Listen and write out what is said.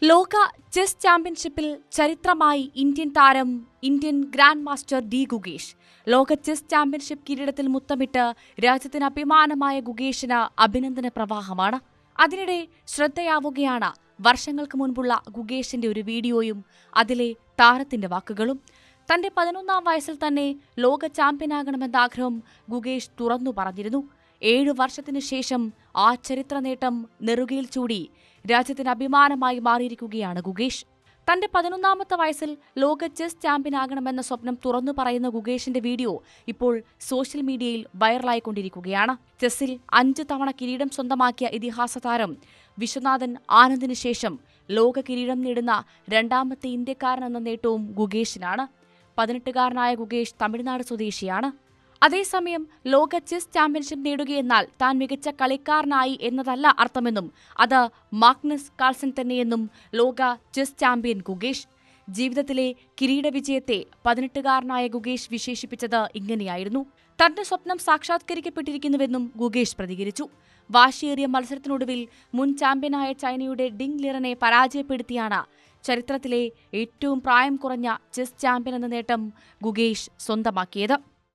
ലോക ചെസ് ചാമ്പ്യൻഷിപ്പിൽ ചരിത്രമായി Indian grand master D Gukesh. ലോക ചെസ് ചാമ്പ്യൻഷിപ്പ് കിരീടത്തിൽ മുത്തമിട്ട് രാജ്യത്തിന് അഭിമാനമായ ഗുകേഷിന് അഭിനന്ദന പ്രവാഹമാണ്. അതിനിടെ ശ്രദ്ധയാവുകയാണ് വർഷങ്ങൾക്ക് മുൻപുള്ള ഗുകേഷിന്റെ ഒരു വീഡിയോയും അതിലെ താരത്തിന്റെ വാക്കുകളും. തന്റെ 11ാം വയസ്സിൽ തന്നെ ലോക ചാമ്പ്യനാകണമെന്ന ആഗ്രഹം ഗുകേഷ് തുറന്നു പറഞ്ഞിരുന്നു. 7 വർഷത്തിനു ശേഷം ആ ചരിത്ര നേട്ടം നെറുകയിൽ ചൂടി രാജ്യത്തിന് അഭിമാനമായി മാറിയിരിക്കുകയാണ് ഗുകേഷ്. തന്റെ 11ാമത്തെ വയസ്സിൽ ലോക ചെസ് ചാമ്പ്യനാകണമെന്ന സ്വപ്നം തുറന്നു പറയുന്ന ഗുകേഷിന്റെ വീഡിയോ ഇപ്പോൾ സോഷ്യൽ മീഡിയയിൽ വൈറലായിക്കൊണ്ടിരിക്കുകയാണ്. ചെസ്സിൽ 5 തവണ കിരീടം സ്വന്തമാക്കിയ ഇതിഹാസ താരം വിശ്വനാഥൻ ആനന്ദിന് ശേഷം ലോക കിരീടം നേടുന്ന 2ാമത്തെ ഇന്ത്യക്കാരനെന്ന നേട്ടവും ഗുകേഷിനാണ്. 18കാരനായ ഗുകേഷ് തമിഴ്നാട് സ്വദേശിയാണ്. അതേസമയം ലോക ചെസ് ചാമ്പ്യൻഷിപ്പ് നേടുകയെന്നാൽ താൻ മികച്ച കളിക്കാരനായി എന്നതല്ല അർത്ഥമെന്നും അത് മാഗ്നസ് കാൾസൺ തന്നെയെന്നും ലോക ചെസ് ചാമ്പ്യൻ ഗുകേഷ്. ജീവിതത്തിലെ കിരീട വിജയത്തെ 18കാരനായ ഗുകേഷ് വിശേഷിപ്പിച്ചത് ഇങ്ങനെയായിരുന്നു. തന്റെ സ്വപ്നം സാക്ഷാത്കരിക്കപ്പെട്ടിരിക്കുന്നുവെന്നും ഗുകേഷ് പ്രതികരിച്ചു. വാശിയേറിയ മത്സരത്തിനൊടുവിൽ മുൻ ചാമ്പ്യനായ ചൈനയുടെ ഡിങ് ലിറനെ പരാജയപ്പെടുത്തിയാണ് ചരിത്രത്തിലെ ഏറ്റവും പ്രായം കുറഞ്ഞ ചെസ് ചാമ്പ്യൻ എന്ന നേട്ടം ഗുകേഷ് സ്വന്തമാക്കിയത്.